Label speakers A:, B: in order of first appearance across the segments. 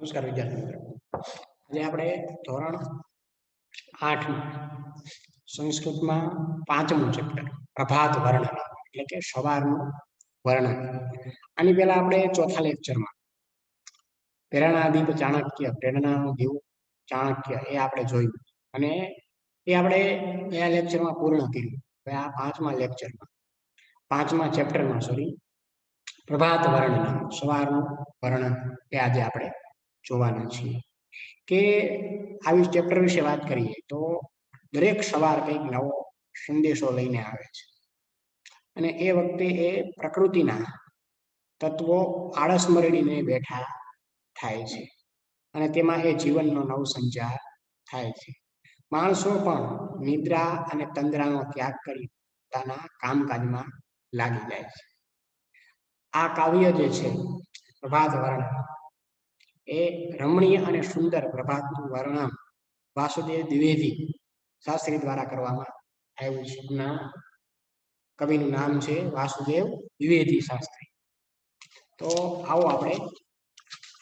A: નમસ્કાર વિદ્યાર્થી મિત્રો. આજે આપણે ધોરણ 8માં સંસ્કૃતમાં 5મું ચેપ્ટર પ્રભાત વર્ણન એટલે કે સવારનું વર્ણન. આની પહેલા આપણે ચોથા લેક્ચરમાં પ્રેરણાદીપ ચાણક્ય, પ્રેરણાનો દીવ ચાણક્ય એ આપણે જોયું અને એ આપણે આ લેક્ચરમાં પૂર્ણ કર્યું. હવે આ 5મા ચેપ્ટરમાં પ્રભાત વર્ણન સવારનું વર્ણન એ આજે આપણે જોવાના છીએ. કે આવી ચેપ્ટર વિશે વાત કરીએ તો દરેક સવાર કંઈક નવો સંદેશો લઈને આવે છે અને એ વખતે એ પ્રકૃતિના તત્વો આળસ મરડીને બેઠા થાય છે અને તેમાં એ જીવનનો નવસંચાર થાય છે. માણસો પણ નિદ્રા અને તંદ્રાનો ત્યાગ કરી પોતાના કામકાજમાં લાગી જાય છે. આ કાવ્ય જે છે પ્રભાત વર્ણન એ રમણીય અને સુંદર પ્રભાતનું વર્ણન વાસુદેવ દ્વિવેદી શાસ્ત્રી દ્વારા કરવામાં આવ્યું છે. કવિનું નામ છે વાસુદેવ દ્વિવેદી શાસ્ત્રી. તો આવો આપણે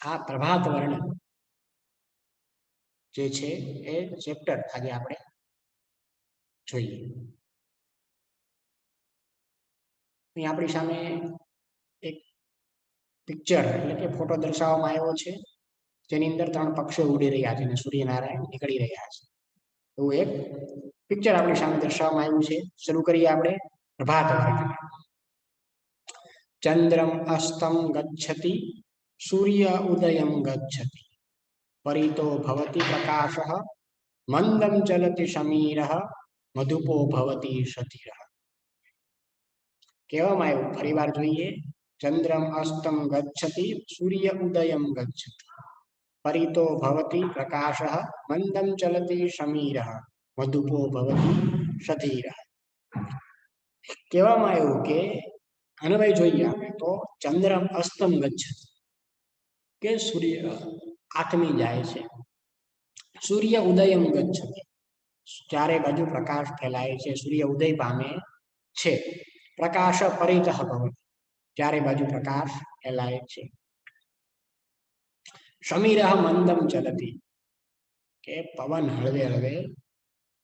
A: આ પ્રભાત વર્ણન જે છે એ ચેપ્ટર આજે આપણે જોઈએ. અહીં આપણી સામે એક પિક્ચર એટલે કે ફોટો દર્શાવવામાં આવ્યો છે જેની અંદર 3 પક્ષીઓ ઉડી રહ્યા છે અને સૂર્યનારાયણ નીકળી રહ્યા છે. એવું એક પિક્ચર આપણી સામે દર્શાવવામાં આવ્યું છે. શરૂ કરીએ આપણે પ્રભાત વર્ણન. ચંદ્રમ અસ્તમ ગચ્છતિ સૂર્ય ઉદયમ ગચ્છતિ પરિતો ભવતિ પ્રકાશઃ મંદમ ચલતિ સમીરઃ મધુપો ભવતિ શતિરઃ. કહેવામાં આવ્યું, ફરીવાર જોઈએ. ચંદ્રમ અસ્તમ ગચ્છતિ સૂર્ય ઉદયમ ગચ્છતિ પરિતો ભવતિ પ્રકાશઃ મંદમ ચલતિ સમીરઃ મધુપો ભવતિ શતિરઃ. કહેવામાં આવ્યું કે અન્વય જોઈએ આપણે તો ચંદ્રમ અસ્તમ ગચ્છતિ કે સૂર્ય આથમી જાય છે, સૂર્ય ઉદયમ ગચ્છતિ ચારે બાજુ પ્રકાશ ફેલાય છે, સૂર્ય ઉદય પામે છે, પ્રકાશ પરિતઃ ભવતિ ચારે બાજુ પ્રકાશ ફેલાય છે, સમીરઃ મંદમ ચલતિ કે પવન હળવે હળવે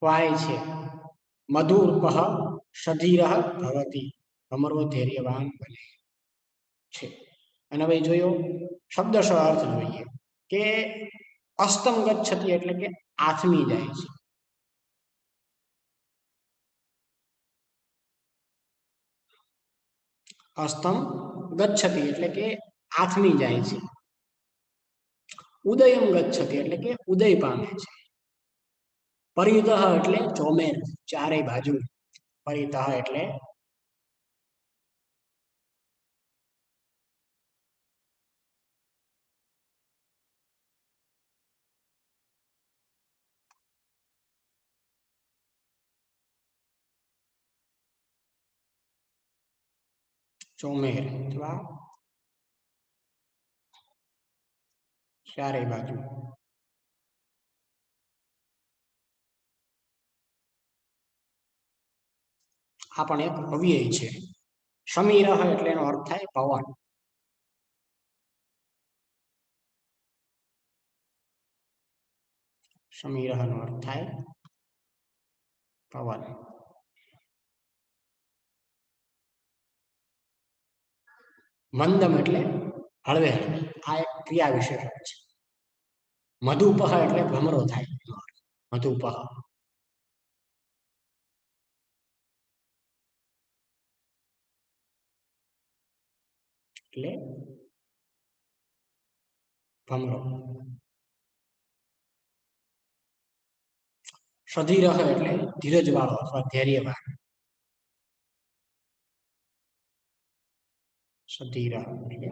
A: વાય છે, મધુપઃ શધીરઃ ભવતિ ભમરો ધૈર્યવાન બને છે. અને હવે જોયો શબ્દશઃ અર્થ જોઈએ કે અસ્તમ ગચ્છતિ એટલે કે આથમી જાય છે. અસ્તમ ગચ્છતિ એટલે કે આથમી જાય છે. ઉદયમ ગચ્છતિ એટલે કે ઉદય પામે છે. પરિતઃ એટલે ચોમેર ચારે બાજુ. પરિતઃ એટલે ચોમેર અથવા ચારે બાજુ. આ પણ એક અવ્યય છે. સમીરઃ એટલે એનો અર્થ થાય પવન. સમીરઃ નો અર્થ થાય પવન. મંદમ એટલે હળવે હળવે. આ એક ક્રિયા વિશેષણ છે. મધુપઃ એટલે ભમરો થાય. મધુપઃ એટલે ભમરો. શધીરઃ એટલે ધીરજ વાળો અથવા ધૈર્યવાન. શધીરઃ એટલે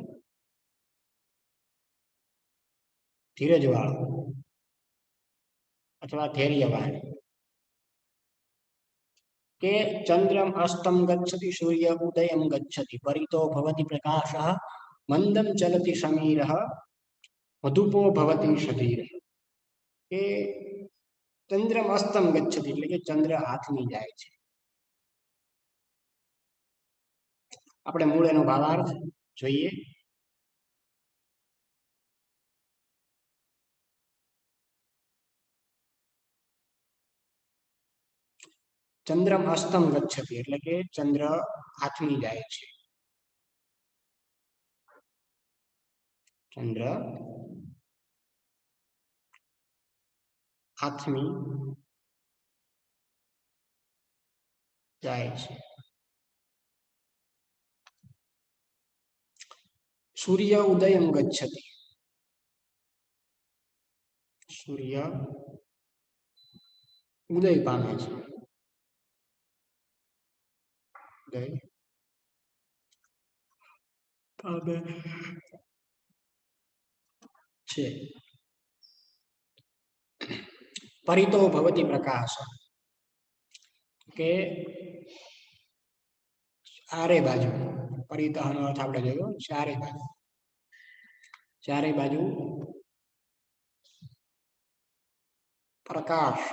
A: ધીરજ વાળો અથવા ધૈર્યવાન. કે ચંદ્રમ અસ્તમ ગચ્છતિ સૂર્ય ઉદયમ ગચ્છતિ પરિતો ભવતિ પ્રકાશઃ મંદમ ચલતિ સમીરઃ મધુપો ભવતિ શધીરઃ. કે ચંદ્રમ અસ્તમ ગચ્છતિ એટલે કે ચંદ્ર આથમી જાય છે. આપણે મૂળ એનો ભાવાર્થ જોઈએ. ચંદ્રમ અસ્તમ ગચ્છતિ એટલે કે ચંદ્ર આથમી જાય છે. ચંદ્ર આથમી જાય છે. સૂર્ય ઉદયમ ગચ્છતિ. સૂર્ય ઉદય પામે છે. ઉદય પામે છે. પરિતો ભવતી પ્રકાશ કે ચારે બાજુ, પરિતઃનો અર્થ આપણે જોયો, ચારે બાજુ, ચારે બાજુ પ્રકાશ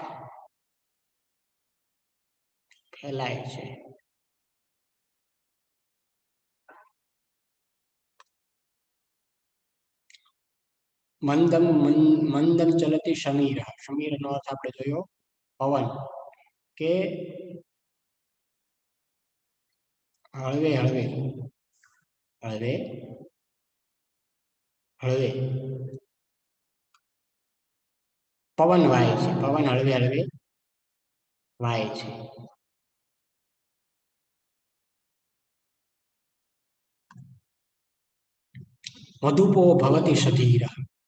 A: ફેલાય છે. મંદમ મંદમ ચલતી સમીર. સમીર નો અર્થ આપણે જોયો પવન કે હળવે હળવે હળવે હળવે પવન વાય છે. પવન હળવે હળવે વાય છે. મધુપો ભવતી સધીર.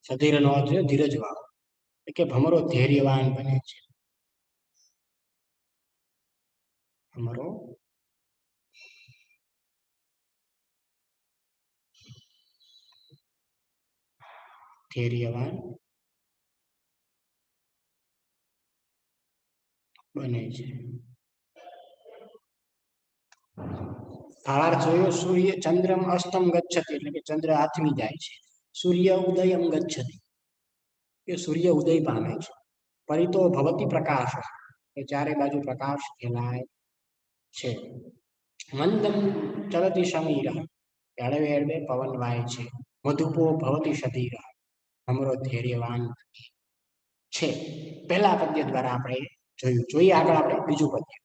A: સધીર નો અર્થ છે ધીરજ વાળો, કે ભમરો ધૈર્યવાન બને છે. ભમરો ધૈર્યવાન બને છે. ભાવાર્થ જોયો. સૂર્ય ચંદ્રમ અસ્તમ ગચ્છતિ એટલે કે ચંદ્ર આથમી જાય છે. સૂર્ય ઉદયમ ગચ્છતિ કે સૂર્ય ઉદય પામે છે. પરિતો ભવતી પ્રકાશ કે ચારે બાજુ પ્રકાશ ફેલાય છે. મંદમ ચલતી સમીર હળવે હળવે પવન વાય છે. મધુપો ભવતી સધીર ભમરો ધૈર્યવાન છે. પહેલા પદ્ય દ્વારા આપણે જોયું. જોઈએ આગળ આપણે બીજું પદ્ય.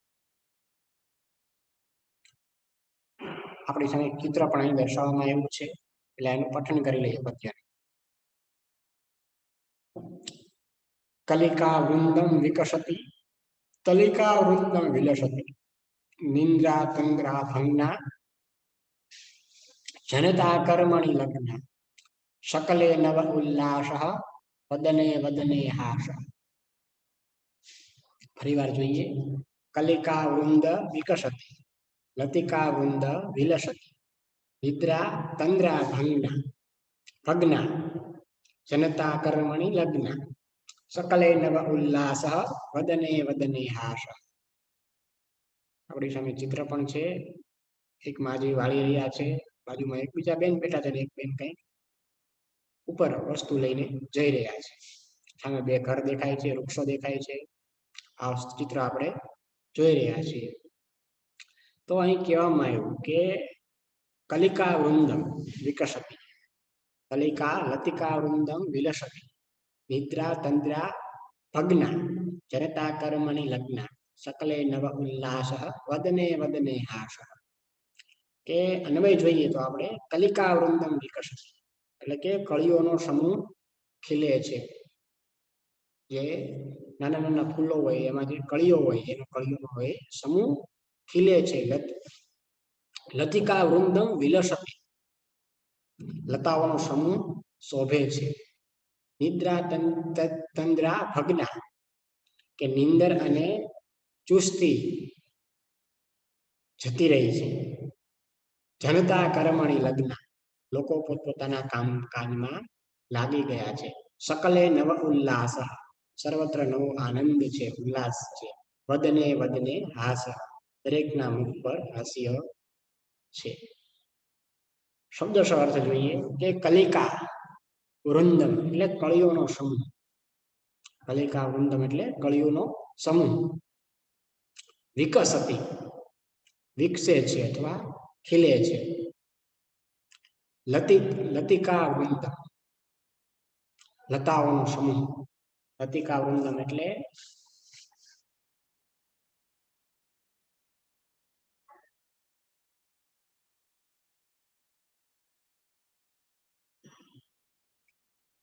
A: આપણી સામે ચિત્ર પણ અહીં દર્શાવવામાં આવ્યું છે, એટલે એનું પઠન કરી લઈએ પદ્યને. કલિકા વૃંદમ વિકસતિ તલિકા વૃંદમ વિલસતિ નિંદ્રા તંદ્રા ભંગના જનતા કર્મણિ લગ્ન શકલે નવ ઉલ્લાસ વદને વદને હાસ. ફરીવાર જોઈએ. કલિકા વૃંદ વિકસતિ લતિકા વૃંદ વિલસતિ નિદ્રા તંદ્રા ભગ્ના જનતા કર્મણિ લગ્ન સકલે નવ ઉલ્લાસ વદને વદને હાસ. આપણી સામે ચિત્ર પણ છે. એક માજી વાળી રહ્યા છે, બાજુમાં એક બીજા બેન બેઠા છે, એક બેન કઈ ઉપર વસ્તુ લઈને જઈ રહ્યા છે. સામે બે ઘર દેખાય છે, વૃક્ષો દેખાય છે. આ ચિત્ર આપણે જોઈ રહ્યા છીએ. તો અહીં કહેવામાં આવ્યું કે કલિકા વૃંદમ વિકસતિ કલિકા લતિકા વૃંદમ વિલસતિ નિદ્રા તંદ્રા ભગ્ના જરતા કર્મણિ લગ્ન સકલે નવ ઉલ્લાસ વદને વદને હાસ. કે અન્વય જોઈએ તો આપણે કલિકા વૃંદમ વિકસતિ એટલે કે કળીઓનો સમૂહ ખીલે છે. જે નાના નાના ફૂલો હોય એમાં જે કળીઓ હોય એનો કળીઓનો હોય સમૂહ ખીલે છે. લતિકા વૃંદમ વિલસતિ લતાઓનો સમૂહ શોભે છે. નિદ્રા તંદ્રા ભગ્ના કે નિંદર અને ચુસ્તી જતી રહી છે. જનતા કર્મણિ લગ્ન લોકો પોતપોતાના કામકાજમાં લાગી ગયા છે. સકલે નવ ઉલ્લાસ સર્વત્ર નવો આનંદ છે, ઉલ્લાસ છે. વદને વદને હાસ દરેકના મુખ પર હાસ્ય છે. શબ્દશઃ અર્થ જોઈએ કે કલિકા વૃંદમ એટલે કળીઓનો સમૂહ. કલિકા વૃંદમ એટલે કળીઓનો સમૂહ. વિકસતિ વિકસે છે અથવા ખીલે છે. લતિકા વૃંદમ લતાઓનો સમૂહ. લતિકા વૃંદમ એટલે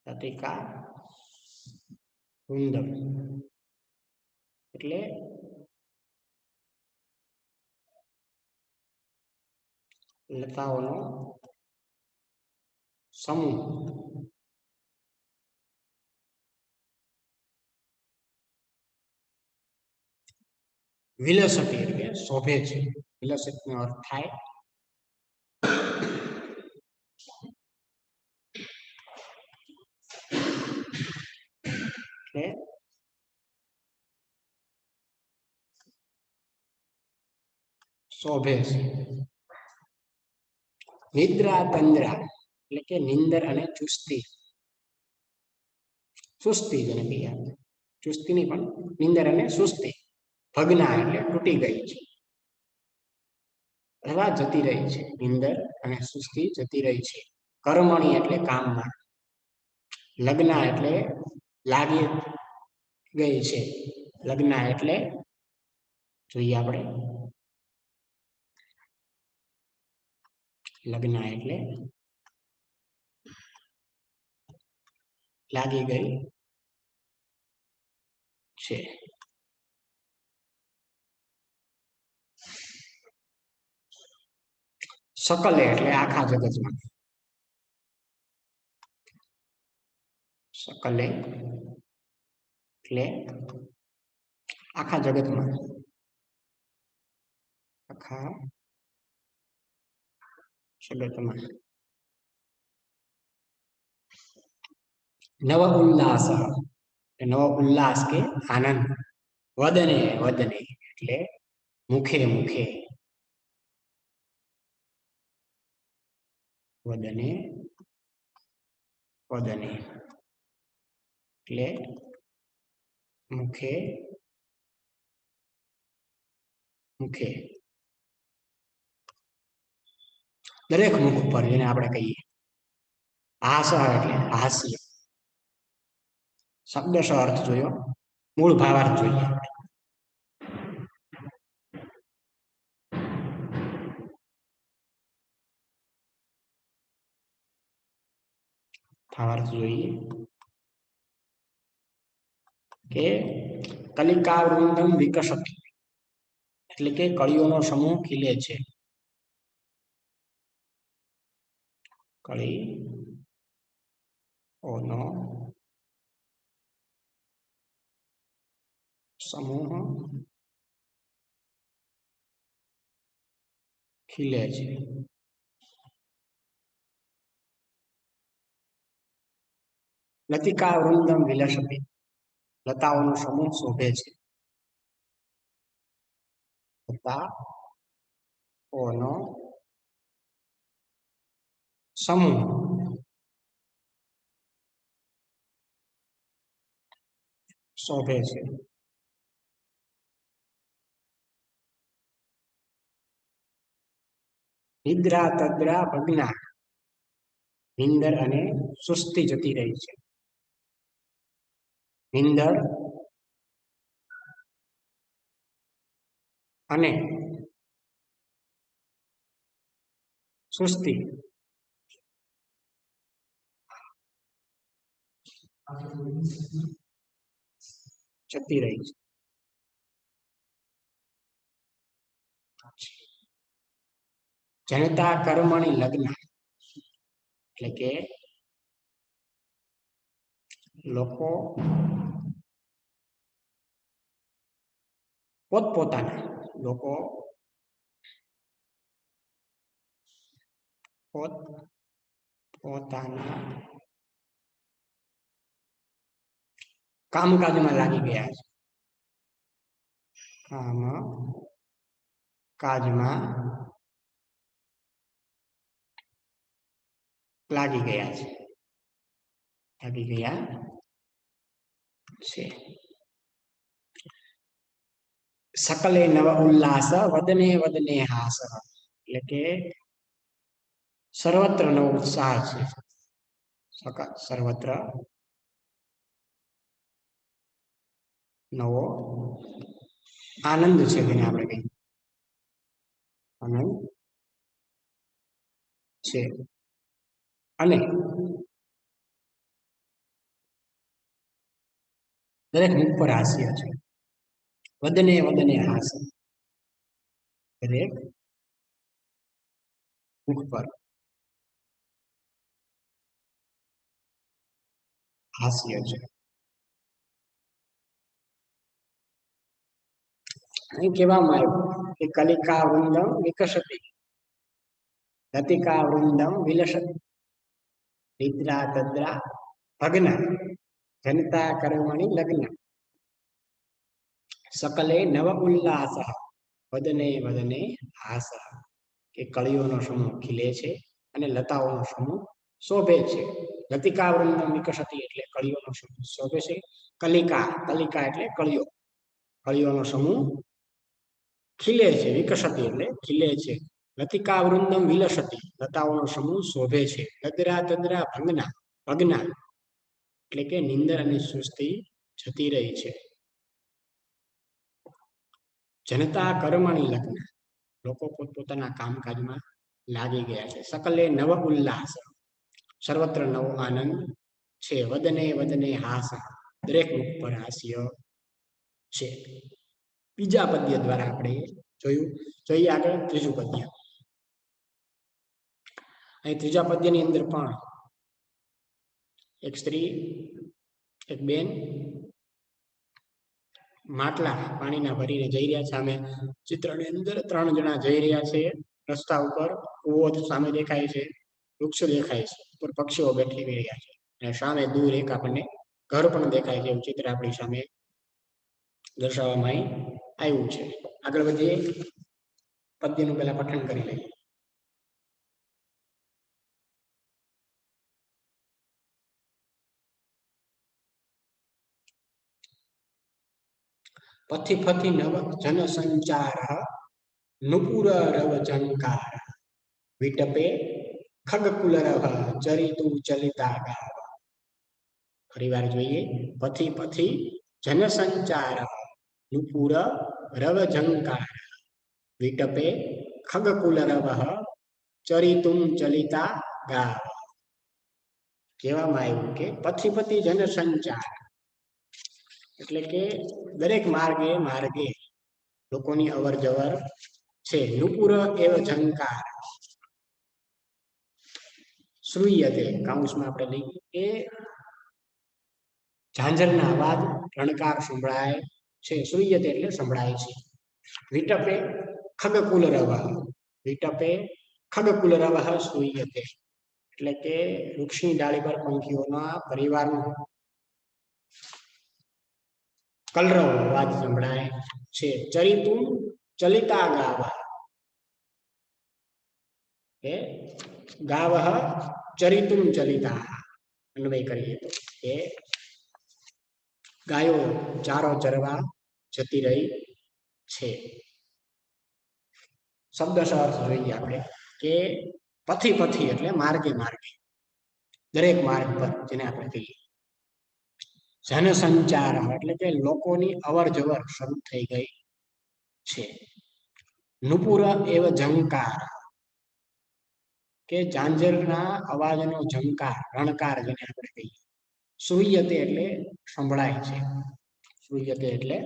A: લતિકા વૃંદમ એટલે લતાઓનો સમૂહ. વિલસતી એટલે શોભે છે. વિલસિત નો અર્થ થાય કે શોભે છે. નિદ્રા તંદ્રા એટલે કે નિંદર અને ચુસ્તી. સુસ્તી જેને કહીએ ચુસ્તી ની પણ નિંદર અને સુસ્તી. ભગ્ના એટલે તૂટી ગઈ છે અથવા જતી રહી છે. નિંદર અને સુસ્તી જતી રહી છે. કર્મણી એટલે કામમાં. લગ્ન એટલે લાગી ગઈ છે. લગ્ન એટલે જોઈએ આપણે લગ્ન એટલે લાગી ગઈ છે. સકલે એટલે આખા જગતમાં. સકલે એટલે આખા જગતમાં. આખા જગતમાં. નવ ઉલ્લાસ નવો ઉલ્લાસ કે આનંદ. વદને વદને એટલે મુખે મુખે. વદને વદને એટલે મુખે મુખે. દરેક મુખ ઉપર જેને આપણે કહીએ હાસ એટલે હાસ્ય. શબ્દશ અર્થ જોયો, મૂળ ભાવાર્થ જોઈએ. ભાવાર્થ જોઈએ કે કલિકા વૃંદમ વિકસતી એટલે કે કળીઓનો સમૂહ ખીલે છે. કળી ઓનો સમૂહ ખીલે છે. લતિકા વૃંદમ વિલસતી લતાઓનો સમૂહ શોભે છે. લતાઓનો સમૂહ શોભે છે. નિદ્રા તદ્રા ભગ્ના નિંદર અને સુસ્તી જતી રહી છે. નિંદર અને સુસ્તી જતી રહી છે. જનતા કર્મણી લગ્ન એટલે કે લોકો પોતપોતાના લોકો પોતાના કામકાજમાં લાગી ગયા છે. કામકાજમાં લાગી ગયા છે. લાગી ગયા છે. સકલે નવ ઉલ્લાસ વદને વદને હાસ એટલે કે સર્વત્ર નવો ઉત્સાહ છે. સર્વત્ર નવો આનંદ છે જેને આપણે કહીએ આનંદ છે. અને દરેક મુખ પર હાસ્ય છે. વદને વદને હાસ્ય, દરેક મુખ પર હાસ્ય છે. અહીં કહેવામાં આવ્યું કે કલિકા વૃંદમ વિકસતી, લતિકા વૃંદમ વિલસતી, નિદ્રા તદ્રા ભગ્ન, જનતા કર્મણિ લગ્ન, સકલે નવ ઉલ્લાસ, વદને વદને હાસ. કે કળીઓનો સમૂહ ખીલે છે અને લતાઓનો સમૂહ શોભે છે. લતિકા વૃંદમ વિકસતી એટલે કળીઓનો સમૂહ શોભે છે. કલિકા, કલિકા એટલે કળીઓ, કળીઓનો સમૂહ ખીલે છે. વિકસતી એટલે ખીલે છે. લતિકા વૃંદમ વિલસતી, લતાઓનો સમૂહ શોભે છે. તદ્રા તદ્રા ભંગના, ભગ્ના એટલે કે નિંદર અને સુસ્તી જતી રહી છે. જનતા કર્મણી લગ્ન, લોકો પોતપોતાના કામકાજમાં લાગી ગયા છે. સકલે નવ ઉલ્લાસ, સર્વત્ર નવો આનંદ છે. વદને વદને હાસ, દરેક મુખ પર હાસ્ય છે. બીજા પદ્ય દ્વારા આપણે જોયું. જોઈએ આગળ ત્રીજું પદ્ય. અહીં ત્રીજા પદ્યની અંદર પણ એક સ્ત્રી, એક બેન માટલા પાણીના ભરીને જઈ રહ્યા છે. સામે ચિત્રની અંદર 3 જણા જઈ રહ્યા છે. રસ્તા ઉપર કૂવો સામે દેખાય છે, વૃક્ષ દેખાય છે, ઉપર પક્ષીઓ બેઠી રહ્યા છે અને સામે દૂર એક આપણને ઘર પણ દેખાય છે. એવું ચિત્ર આપણી સામે દર્શાવવામાં આવ્યું છે. આગળ વધીએ, પદ્યનું પહેલા પઠન કરી લઈએ. પથી પથી નવ જન સંચાર, નુપુર રવ ઝંકાર, વિટપે ખગકુલરવ ચરિતુ ચલિતા ગાવ. ફરી વાર જોઈએ. પથી પથી જન સંચાર, નુપુર રવ ઝંકાર, વિટપે ખગકુલરવ ચરિતુમ ચલિતા ગાવ. કહેવામાં આવ્યું કે પથી પથી જન સંચાર એટલે કે દરેક માર્ગે માર્ગે લોકોની અવર જવર છે. નુપુર એવ ઝંકાર, શ્રુયતે કાઉન્સમાં આપણે લઈએ કે ઝાંઝરના અવાજ, રણકાર સંભળાય છે. શ્રુયતે એટલે સંભળાય છે. વિટપે ખગકુલરવ, વિટપે ખગકુલરવ શ્રુયતે એટલે કે વૃક્ષની ડાળી પર પંખીઓના પરિવારનો કલરવ અવાજ સંભળાય છે. ચરિતુમ ચલિતા ગાવ, કે ગાવ ચરિતુમ ચલિતા, અન્વય કરીએ તો કે ગાયો ચારો ચરવા જતી રહી છે. શબ્દશ અર્થ જોઈએ આપણે કે પથી પથી એટલે માર્ગે માર્ગે, દરેક માર્ગ પર, જેને આપણે કહીએ જનસંચાર એટલે કે લોકોની અવર જવર શરૂ થઈ ગઈ છે. નુપુર એવ ઝંકાર, કે ઝાંઝરના અવાજનો ઝંકાર, રણકાર જેને આપણે કહીએ. શ્રુયતે એટલે સંભળાય છે. શ્રુયતે એટલે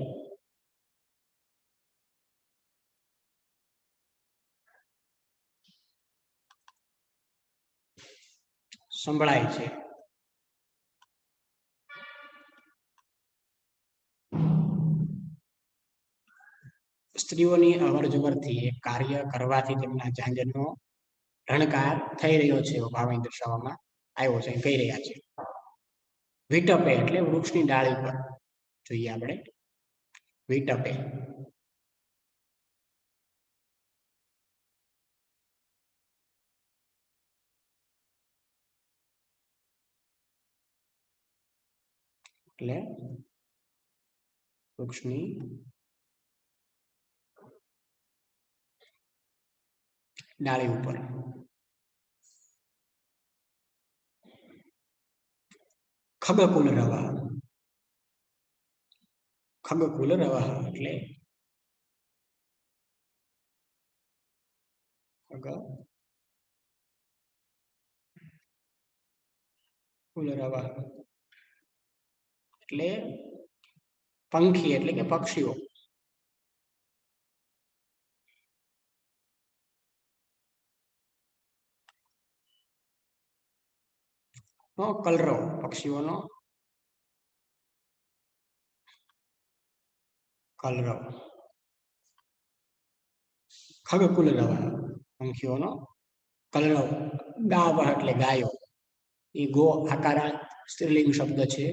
A: સંભળાય છે. સ્ત્રીઓની અવર જવરથી એક કાર્ય કરવાથી તેમના ઝાંઝરનો રણકાર થઈ રહ્યો છે એવો ભાવ દર્શાવવામાં આવ્યો છે, કહી રહ્યા છે. વિટપે એટલે વૃક્ષની ડાળી પર, જોઈએ આપણે વિટપે એટલે વૃક્ષની ડાળી ઉપર. ખગકુલરવ, ખગકુલરવ એટલે કુલરવ એટલે પંખી એટલે કે પક્ષીઓ. નો કલરવ, પક્ષીઓનો કલરવ. ખગકુલરવ, પંખીઓનો કલરવ. ગાવ એટલે ગાયો. એ ગો આકારાંત સ્ત્રીલિંગ શબ્દ છે.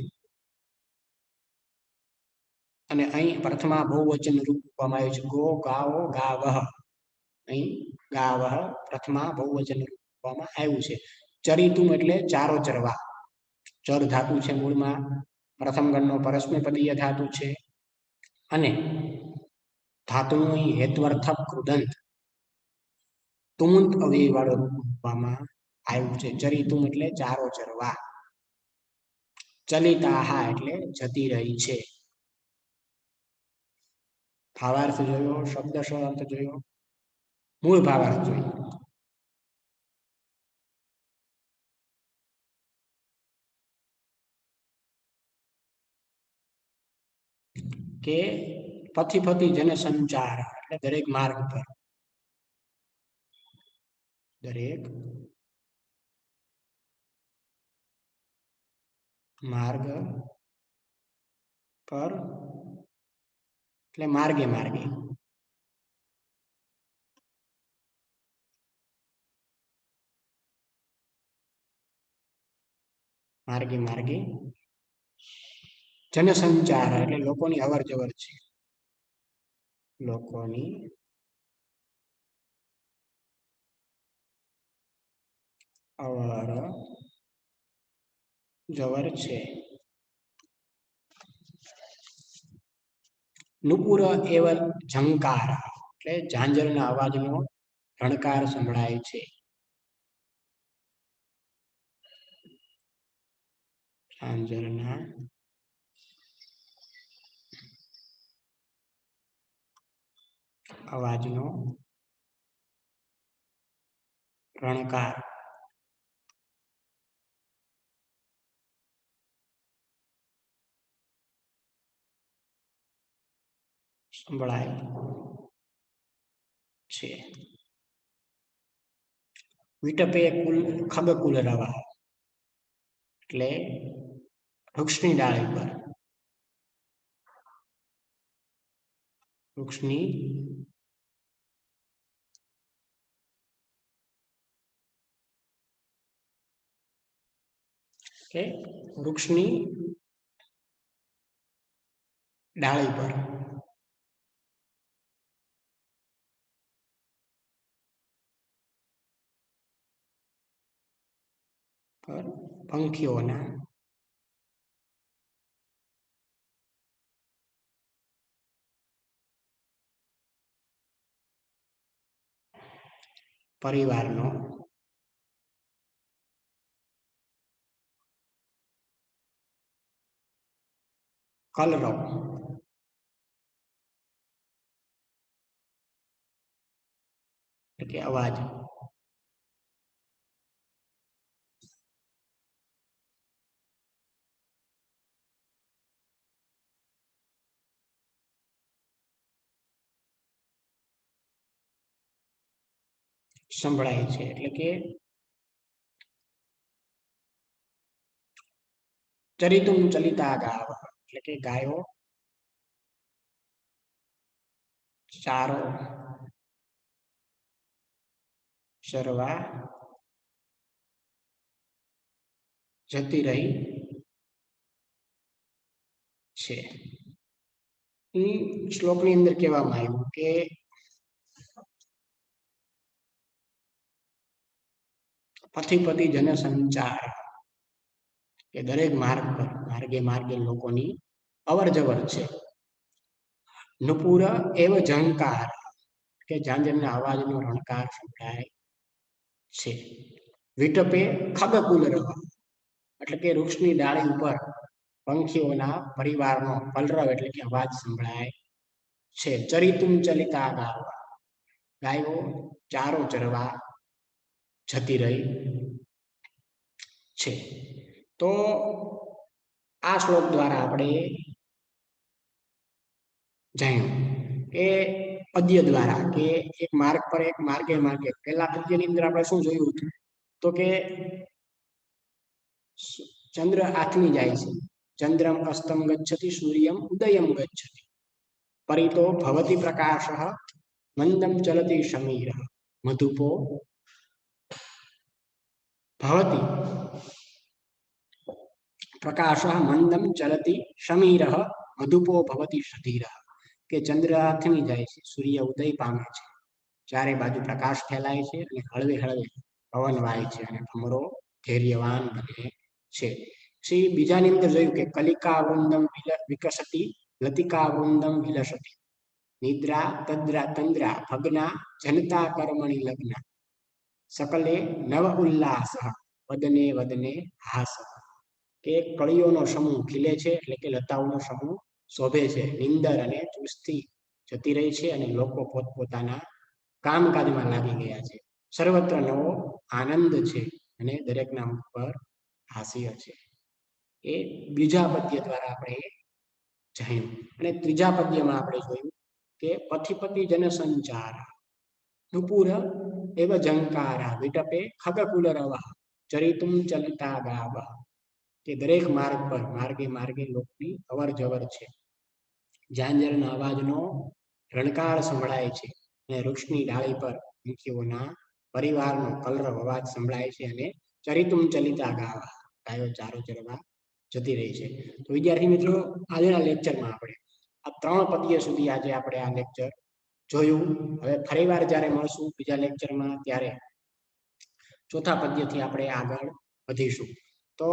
A: અને અહીં પ્રથમા બહુવચન રૂપ મૂકવામાં આવ્યું છે. ગો, ગાવો, ગાવહ. અહીં ગાવહ પ્રથમા બહુવચન રૂપ મૂકવામાં આવ્યું છે. ચરિતુમ એટલે ચારો ચરવા. ચર ધાતુ છે મૂળમાં. પ્રથમ ગણનો પરસ્મૈપદીય ધાતુ છે. અને ધાતુનું અહીં હેત્વર્થક કૃદંત તુમુંત અવયવ વાળો રૂપ મૂકવામાં આવ્યું છે. ચરિતુમ એટલે ચારો ચરવા. ચલિતાહા એટલે જતી રહી છે. ભાવાર્થ જોયો, શબ્દશ અર્થ જોયો, મૂળ ભાવાર્થ જોયો. કે પથી જન સંચાર એટલે દરેક માર્ગ પર. દરેક માર્ગ પર એટલે માર્ગે માર્ગે. માર્ગે માર્ગે જનસંચાર એટલે લોકોની અવર જવર છે. લોકોની અવર જવર છે. નુપુર એવ ઝંકાર એટલે ઝાંઝરના અવાજનો રણકાર સંભળાય છે. ઝાંઝરના અવાજનો રણકાર સંભળાય છે. વિટપે કુલ ખગકુલ રવા એટલે વૃક્ષની ડાળી પર. વૃક્ષની કે વૃક્ષની ડાળી પર. પંખીઓના પરિવારનો કલરવ એટલે કે અવાજ. સંભળાય છે એટલે કે ચરિતુમ ચલિતા ગાવ એટલે કે ગાયો ચારો ચરવા જતી રહી છે. શ્લોકની અંદર કહેવામાં આવ્યું કે પથી જન સંચાર કે દરેક માર્ગ પર માર્ગે માર્ગે લોકોની અવર જવર છે. નુપુર એવ ઝંકાર કે ઝાંઝરના અવાજનો રણકાર સંભળાય છે. વિટપે ખગકુલ રવા એટલે કે વૃક્ષની ડાળી ઉપર પંખીઓના પરિવારનો કલરવ એટલે કે અવાજ સંભળાય છે. ચરિતુમ ચલિતા ગાવા ગાયો ચારો ચરવા જતી રહી છે. તો આ શ્લોક દ્વારા આપણે જાણ્યું કે પદ્ય દ્વારા કે એક માર્ગ પર એક માર્ગે માર્ગે પહેલા પદ્યની અંદર આપણે શું જોયું હતું તો કે ચંદ્ર આથમી જાય છે, ચંદ્રમ અસ્તમ ગચ્છતિ સૂર્યમ ઉદયમ ગચ્છતિ પરિતો ભવતી પ્રકાશઃ મંદમ ચલતી શમીરઃ મધુપો ભવતી પ્રકાશઃ મંદમ ચલતી શમીરઃ મધુપો ભવતી શધીરઃ કે ચંદ્ર આથમી જાય છે, સૂર્ય ઉદય પામે છે, ચારે બાજુ પ્રકાશ ફેલાય છે અને હળવે હળવે પવન વાય છે અને ભમરો ધૈર્યવાન બને છે. પછી બીજાની અંદર જોયું કે કલિકા વૃંદમ વિકસતી લતિકા વૃંદમ વિલસતી નિદ્રા તદ્રા તંદ્રા ભગ્ના જનતા કર્મણી લગ્ન સકલે નવ ઉલ્લાસ વદને વદને હાસ કે કળીઓનો સમૂહ ખીલે છે એટલે કે લતાઓનો સમૂહ શોભે છે, નિંદર અને ચુસ્તી જતી રહી છે અને લોકો પોતપોતાના કામકાજમાં લાગી ગયા છે, સર્વત્ર નવો આનંદ છે અને દરેકના મુખ પર હાસ્ય છે. એ બીજા પદ્ય દ્વારા આપણે જાણ્યું અને ત્રીજા પદ્યમાં આપણે જોયું કે પથિપતિ જનસંચાર નુપુર એવ જંકારા વિટપે ખગકુલરવઃ ચરિતુમ ચલિતા ગાવઃ કે દરેક માર્ગ પર માર્ગે માર્ગે લોકની અવર જવર છે, ઝાંઝરના અવાજનો રણકાર સંભળાય છે અને વૃક્ષની ડાળી પર પંખીઓના પરિવારનો કલરવ અવાજ સંભળાય છે અને ચરિતુમ ચલિતા ગાવા ગાયો ચારો ચરવા જતી રહી છે. તો વિદ્યાર્થી મિત્રો આજના લેક્ચરમાં આપણે આ 3 પદ્ય સુધી આજે આપણે આ લેક્ચર જોયું. હવે ફરીવાર જ્યારે મળશું બીજા લેક્ચરમાં ત્યારે ચોથા પદ્યથી આપણે આગળ વધીશું. તો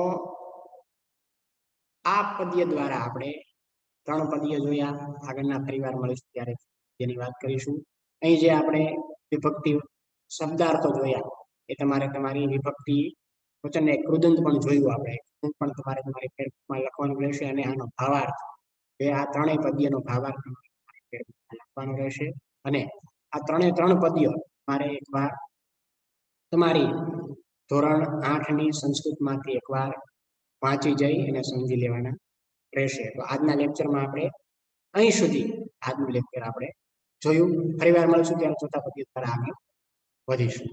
A: આ પદ્ય દ્વારા આપણે 3 પદ્ય જોયા, આગળના ફરીવાર મળીશું ત્યારે તેની વાત કરીશું. અહીં જે આપણે વિભક્તિ શબ્દાર્થો જોયા એ તમારે તમારી વિભક્તિ વચન એક કૃદંત પણ જોયું આપણે, પણ તમારે તમારી પેપરમાં લખવાનું રહેશે અને આનો ભાવાર્થ એ આ ત્રણેય પદ્યનો ભાવાર્થ લખવાનો રહેશે અને આ 3 પદ્યો મારે એકવાર તમારી ધોરણ 8ની સંસ્કૃતમાંથી એકવાર વાંચી જઈ અને સમજી લેવાના રહેશે. તો આજના લેક્ચરમાં આપણે અહીં સુધી આજનું લેક્ચર આપણે જોયું. ફરીવાર મળશું ત્યારે ચોથા પદ્ય પર આગળ વધીશું.